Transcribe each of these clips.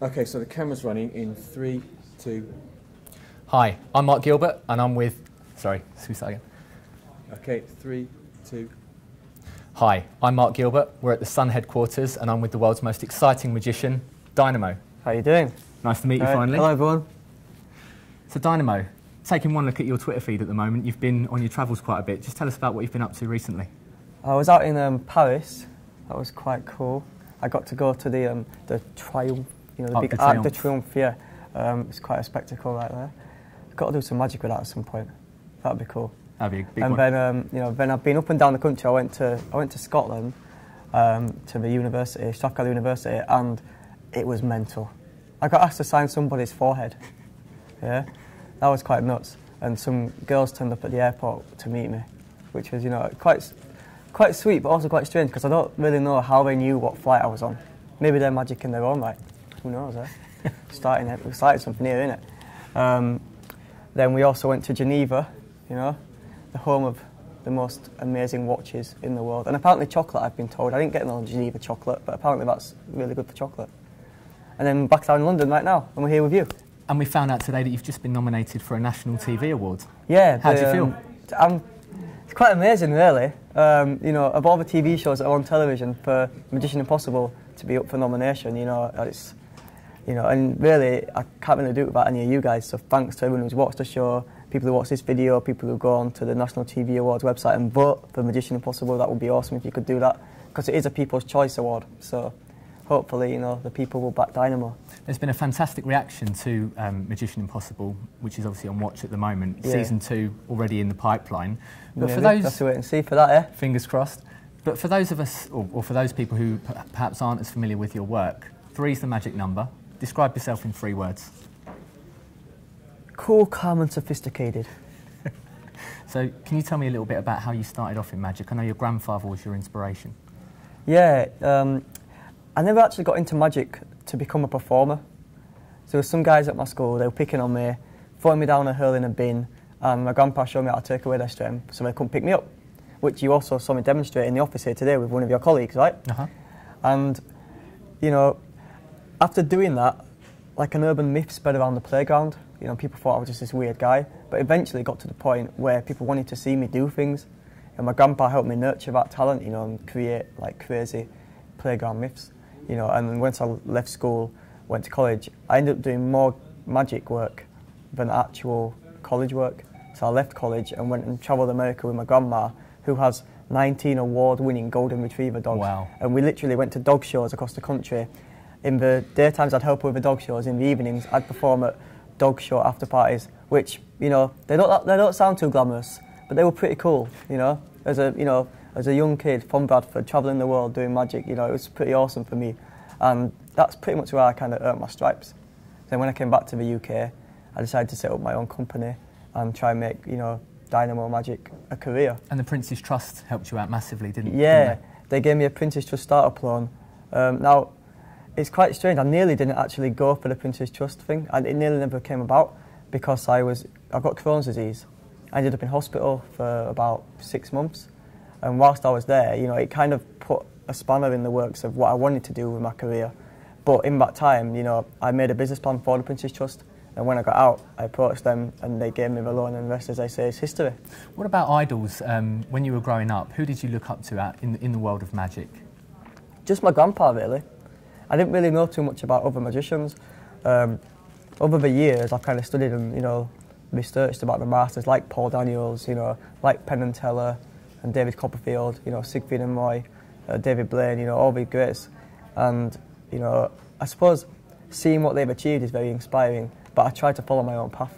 Okay, so the camera's running in 3, 2. Hi, I'm Mark Gilbert and I'm with... Sorry, let's do that again. Okay, 3, 2. Hi, I'm Mark Gilbert. We're at the Sun headquarters and I'm with the world's most exciting magician, Dynamo. How you doing? Nice to meet you finally. Hello everyone. So Dynamo, taking one look at your Twitter feed at the moment, you've been on your travels quite a bit. Just tell us about what you've been up to recently. I was out in Paris. That was quite cool. I got to go to the Triumph, you know, the big Arc de Triomphe. Yeah, it's quite a spectacle right there. I've got to do some magic with that at some point. That'd be cool. That'd be a big one. And then, then I've been up and down the country. I went to Scotland, to the university, Strathclyde University, and it was mental. I got asked to sign somebody's forehead. Yeah, that was quite nuts. And some girls turned up at the airport to meet me, which was, you know, quite sweet, but also quite strange because I don't really know how they knew what flight I was on. Maybe they're magic in their own right. Who knows, eh? We started something here, innit? Then we also went to Geneva, you know, the home of the most amazing watches in the world. And apparently chocolate, I've been told. I didn't get no Geneva chocolate, but apparently that's really good for chocolate. And then back down in London right now, and we're here with you. And we found out today that you've just been nominated for a national TV award. Yeah. How do you feel? It's quite amazing, really. You know, of all the TV shows that are on television, for Magician Impossible to be up for nomination, you know, it's, you know, and really, I can't really do it without any of you guys. So thanks to everyone who's watched the show, people who watch this video, people who go on to the National TV Awards website and vote for Magician Impossible. That would be awesome if you could do that, because it is a People's Choice Award. So hopefully, you know, the people will back Dynamo. There's been a fantastic reaction to Magician Impossible, which is obviously on watch at the moment. Yeah. Season 2 already in the pipeline. But for those, have to wait and see for that, eh? Fingers crossed. But for those of us, or for those people who perhaps aren't as familiar with your work, 3 is the magic number. Describe yourself in 3 words. Cool, calm and sophisticated. So can you tell me a little bit about how you started off in magic? I know your grandfather was your inspiration. Yeah, I never actually got into magic to become a performer. So there were some guys at my school, they were picking on me, throwing me down a hill in a bin, and my grandpa showed me how to take away their strength so they couldn't pick me up, which you also saw me demonstrate in the office here today with one of your colleagues, right? Uh-huh. And, you know, after doing that, like an urban myth spread around the playground. You know, people thought I was just this weird guy, but eventually got to the point where people wanted to see me do things. And my grandpa helped me nurture that talent, you know, and create like crazy playground myths. You know, and once I left school, went to college, I ended up doing more magic work than actual college work. So I left college and went and travelled America with my grandma, who has 19 award-winning golden retriever dogs. Wow. And we literally went to dog shows across the country. In the daytimes, I'd help her with the dog shows. In the evenings, I'd perform at dog show after parties, which, you know, they don't sound too glamorous, but they were pretty cool. You know, as a young kid from Bradford, travelling the world doing magic, you know, it was pretty awesome for me, and that's pretty much where I kind of earned my stripes. Then when I came back to the UK, I decided to set up my own company and try and make, you know, Dynamo Magic a career. And the Prince's Trust helped you out massively, didn't Yeah, they gave me a Prince's Trust startup loan. Now, it's quite strange. I nearly didn't actually go for the Prince's Trust thing. It nearly never came about because I've got Crohn's disease. I ended up in hospital for about 6 months. And whilst I was there, you know, it kind of put a spanner in the works of what I wanted to do with my career. But in that time, you know, I made a business plan for the Prince's Trust. And when I got out, I approached them and they gave me the loan, and the rest, as I say, is history. What about idols? When you were growing up, who did you look up to in the world of magic? Just my grandpa, really. I didn't really know too much about other magicians. Over the years, I've kind of studied and, you know, researched about the masters like Paul Daniels, you know, like Penn and Teller and David Copperfield, you know, Siegfried and Roy, David Blaine, you know, all the greats. And, you know, I suppose seeing what they've achieved is very inspiring, but I try to follow my own path.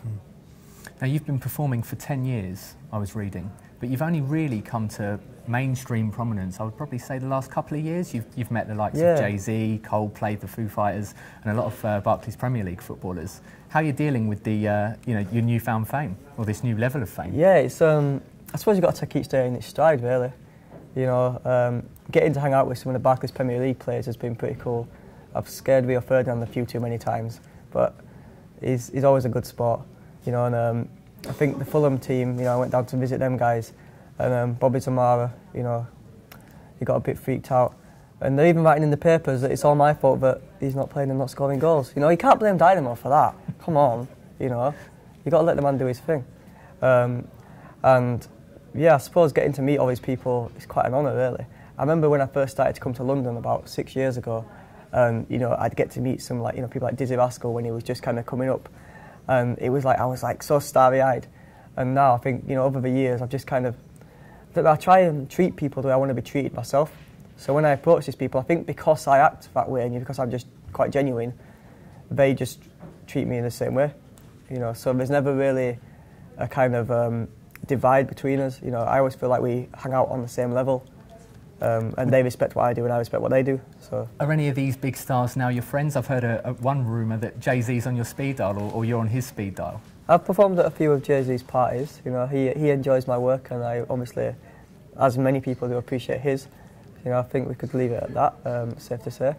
Now, you've been performing for 10 years, I was reading, but you've only really come to mainstream prominence, I would probably say, the last couple of years. You've met the likes of Jay-Z, Coldplay, the Foo Fighters, and a lot of Barclays Premier League footballers. How are you dealing with the, you know, your newfound fame, or this new level of fame? Yeah, it's, I suppose you've got to take each day in its stride, really. You know, getting to hang out with some of the Barclays Premier League players has been pretty cool. I've scared Rio Ferdinand a few too many times, but he's always a good sport. You know, and I think the Fulham team, you know, I went down to visit them guys, and Bobby Zamora, you know, he got a bit freaked out. And they're even writing in the papers that it's all my fault that he's not playing and not scoring goals. You know, you can't blame Dynamo for that. Come on, you know. You've got to let the man do his thing. And yeah, I suppose getting to meet all these people is quite an honour, really. I remember when I first started to come to London about 6 years ago, you know, I'd get to meet some, like, you know, people like Dizzy Rascal when he was just kind of coming up. And it was like, I was like so starry-eyed. And now I think, you know, over the years, I've just kind of, I try and treat people the way I want to be treated myself. So when I approach these people, I think because I act that way and because I'm just quite genuine, they just treat me in the same way. You know, so there's never really a kind of divide between us. You know, I always feel like we hang out on the same level, and they respect what I do and I respect what they do. So, are any of these big stars now your friends? I've heard one rumour that Jay-Z's on your speed dial, or you're on his speed dial. I've performed at a few of Jay-Z's parties. You know, he enjoys my work, and I obviously, as many people do, appreciate his. You know, I think we could leave it at that. Safe to say.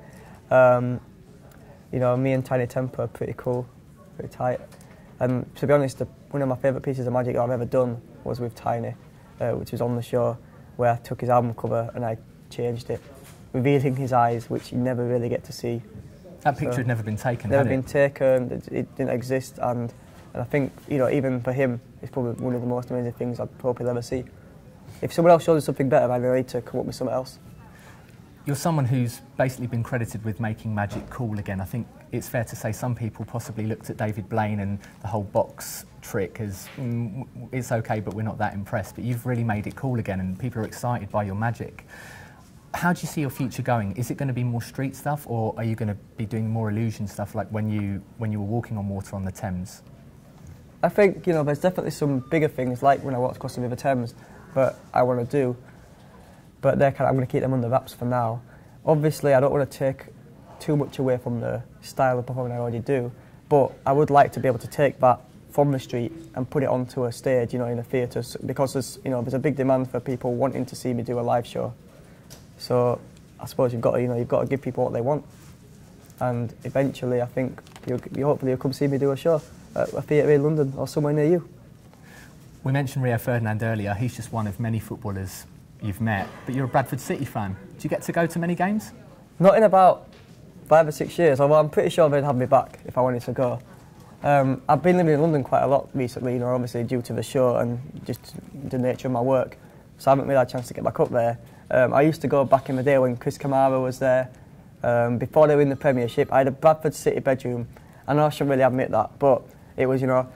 You know, me and Tiny Temper are pretty cool, pretty tight. And to be honest, one of my favourite pieces of magic that I've ever done was with Tiny, which was on the show, where I took his album cover and I changed it, revealing his eyes, which you never really get to see. That picture had never been taken, Never been taken, it didn't exist, and I think, you know, even for him, it's probably one of the most amazing things I hope he'll ever see. If someone else shows us something better, I need to come up with something else. You're someone who's basically been credited with making magic cool again. I think it's fair to say some people possibly looked at David Blaine and the whole box trick as, it's okay, but we're not that impressed. But you've really made it cool again, and people are excited by your magic. How do you see your future going? Is it going to be more street stuff, or are you going to be doing more illusion stuff like when you were walking on water on the Thames? I think, you know, there's definitely some bigger things, like when I walked across the River Thames, that I want to do. But I'm going to keep them under wraps for now. Obviously, I don't want to take too much away from the style of performing I already do, but I would like to be able to take that from the street and put it onto a stage, you know, in a theatre, because there's a big demand for people wanting to see me do a live show. So I suppose you've got to give people what they want, and eventually, I think hopefully you'll come see me do a show at a theatre in London or somewhere near you. We mentioned Rio Ferdinand earlier. He's just one of many footballers you've met, but you're a Bradford City fan. Do you get to go to many games? Not in about 5 or 6 years, although I'm pretty sure they'd have me back if I wanted to go. I've been living in London quite a lot recently, you know, obviously due to the show and just the nature of my work, so I haven't really had a chance to get back up there. I used to go back in the day when Chris Kamara was there. Before they were in the Premiership, I had a Bradford City bedroom. I know I shouldn't really admit that, but it was, you know,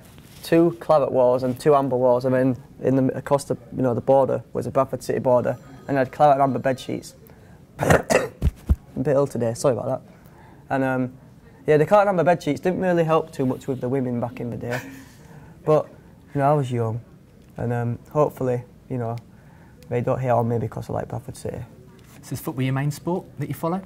2 claret walls and 2 amber walls, and then across the, you know, the border was a Bradford City border, and I had claret and amber bed sheets. I'm a bit ill today, sorry about that. And yeah, the claret and amber bed sheets didn't really help too much with the women back in the day, but you know, I was young, and hopefully, you know, they don't hate on me because I like Bradford City. So is football your main sport that you follow?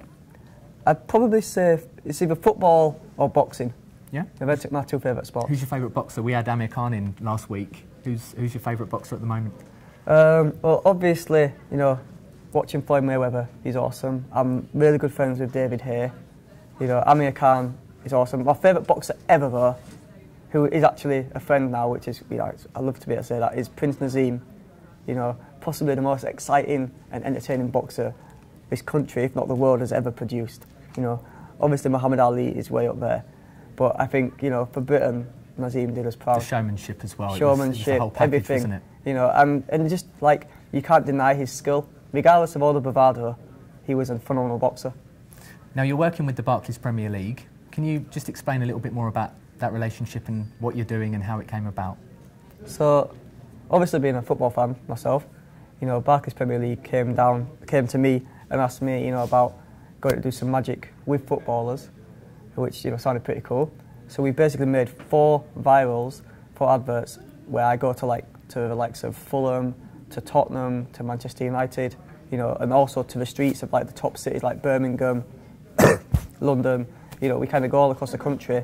I'd probably say it's either football or boxing. Yeah? They're my 2 favourite sports. Who's your favourite boxer? We had Amir Khan in last week. Who's your favourite boxer at the moment? Well, obviously, you know, watching Floyd Mayweather, he's awesome. I'm really good friends with David Hay. You know, Amir Khan is awesome. My favourite boxer ever, though, who is actually a friend now, which is, you know, I love to be able to say that, is Prince Naseem. You know, possibly the most exciting and entertaining boxer this country, if not the world, has ever produced. You know, obviously Muhammad Ali is way up there. But I think, you know, for Britain, Naseem did us proud. The showmanship as well. Showmanship, it was the whole package, everything. Wasn't it? You know, and just like, you can't deny his skill. Regardless of all the bravado, he was a phenomenal boxer. Now, you're working with the Barclays Premier League. Can you just explain a little bit more about that relationship and what you're doing and how it came about? So, obviously being a football fan myself, you know, Barclays Premier League came to me and asked me, you know, about going to do some magic with footballers, which, you know, sounded pretty cool. So we basically made 4 virals, 4 adverts, where I go to the likes of Fulham, to Tottenham, to Manchester United, you know, and also to the streets of like the top cities like Birmingham, London. You know, we kind of go all across the country,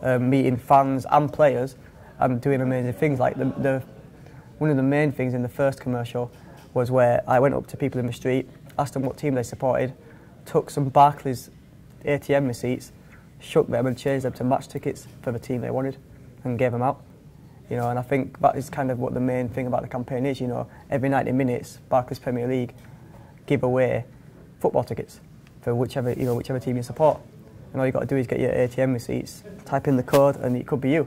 meeting fans and players, and doing amazing things. Like one of the main things in the first commercial was where I went up to people in the street, asked them what team they supported, took some Barclays ATM receipts, shook them and changed them to match tickets for the team they wanted, and gave them out. You know, and I think that is kind of what the main thing about the campaign is. You know, every 90 minutes, Barclays Premier League give away football tickets. for whichever team you support. And all you got to do is get your ATM receipts, type in the code, and it could be you.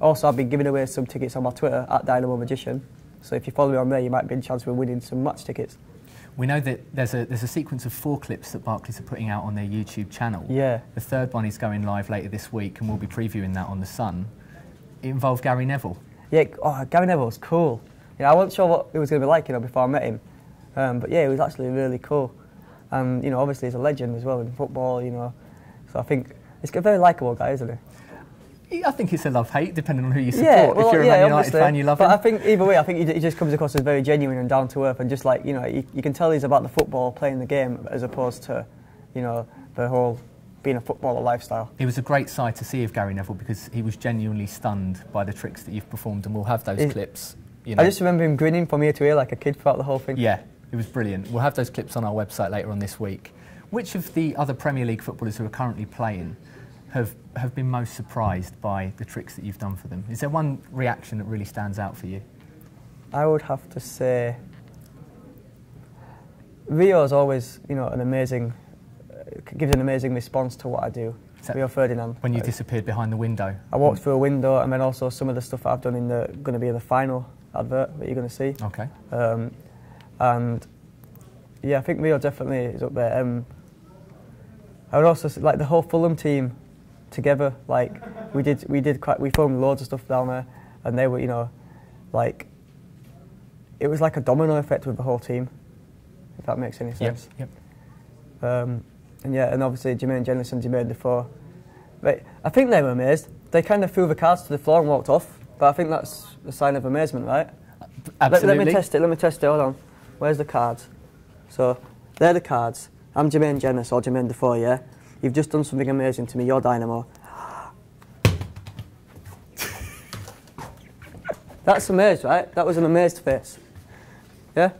Also, I've been giving away some tickets on my Twitter at Dynamo Magician. So if you follow me on there, you might be in a chance of winning some match tickets. We know that there's a sequence of 4 clips that Barclays are putting out on their YouTube channel. Yeah. The third one is going live later this week, and we'll be previewing that on The Sun. It involved Gary Neville. Yeah, Gary Neville's cool. I wasn't sure what it was going to be like, before I met him. But yeah, it was actually really cool. And, obviously he's a legend as well in football, So I think he's a very likeable guy, isn't he? I think it's a love-hate, depending on who you support. If you're a Man United fan, you love him. But I think either way, I think he just comes across as very genuine and down-to-earth, and just like, you can tell he's about the football, playing the game, as opposed to, the whole being a footballer lifestyle. It was a great sight to see of Gary Neville, because he was genuinely stunned by the tricks that you've performed, and we'll have those clips. I just remember him grinning from ear to ear like a kid throughout the whole thing. Yeah, it was brilliant. We'll have those clips on our website later on this week. Which of the other Premier League footballers who are currently playing have been most surprised by the tricks that you've done for them? Is there one reaction that really stands out for you? I would have to say Rio's always, an amazing, gives an amazing response to what I do. Rio Ferdinand. When you disappeared behind the window? I walked through a window, and then also some of the stuff that I've done going to be in the final advert that you're going to see. Okay. And yeah, I think Rio definitely is up there. I would also say, like, the whole Fulham team together. Like, we filmed loads of stuff down there, and they were, it was like a domino effect with the whole team, if that makes any sense. Yep. And obviously Jermaine Jennings and Jermaine Defoe. But I think they were amazed. They kind of threw the cards to the floor and walked off. But I think that's a sign of amazement, right? Absolutely. Let me test it. Hold on. Where's the cards? So they're the cards. I'm Jermaine Jennings or Jermaine Defoe, yeah? You've just done something amazing to me. You're Dynamo. That's amazed, right? That was an amazed face. Yeah?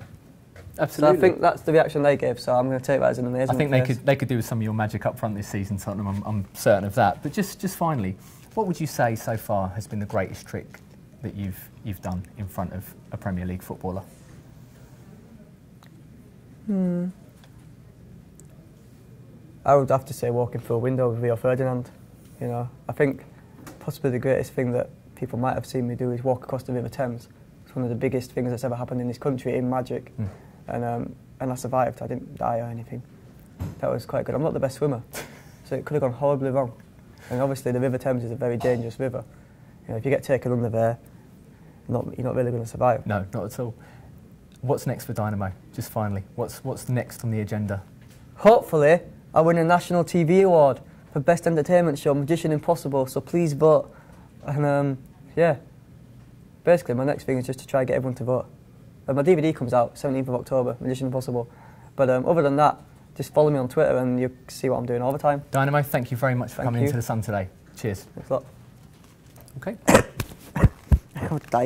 Absolutely. So I think that's the reaction they gave, so I'm going to take that as an amazing face. I think they could do with some of your magic up front this season, Tottenham. I'm certain of that. But just finally, what would you say so far has been the greatest trick that you've done in front of a Premier League footballer? I would have to say walking through a window with Rio Ferdinand. I think possibly the greatest thing that people might have seen me do is walk across the River Thames. It's one of the biggest things that's ever happened in this country in magic. And I survived. I didn't die or anything. That was quite good. I'm not the best swimmer, so it could have gone horribly wrong. And obviously the River Thames is a very dangerous river. If you get taken under there, you're not really going to survive. No, not at all. What's next for Dynamo? Just finally, what's next on the agenda? Hopefully, I win a national TV award for Best Entertainment Show, Magician Impossible, so please vote. And yeah, basically my next thing is just to try and get everyone to vote. My DVD comes out 17th of October, Magician Impossible. But other than that, just follow me on Twitter and you'll see what I'm doing all the time. Dynamo, thank you very much for coming into The Sun today. Cheers. Thanks a lot. Okay.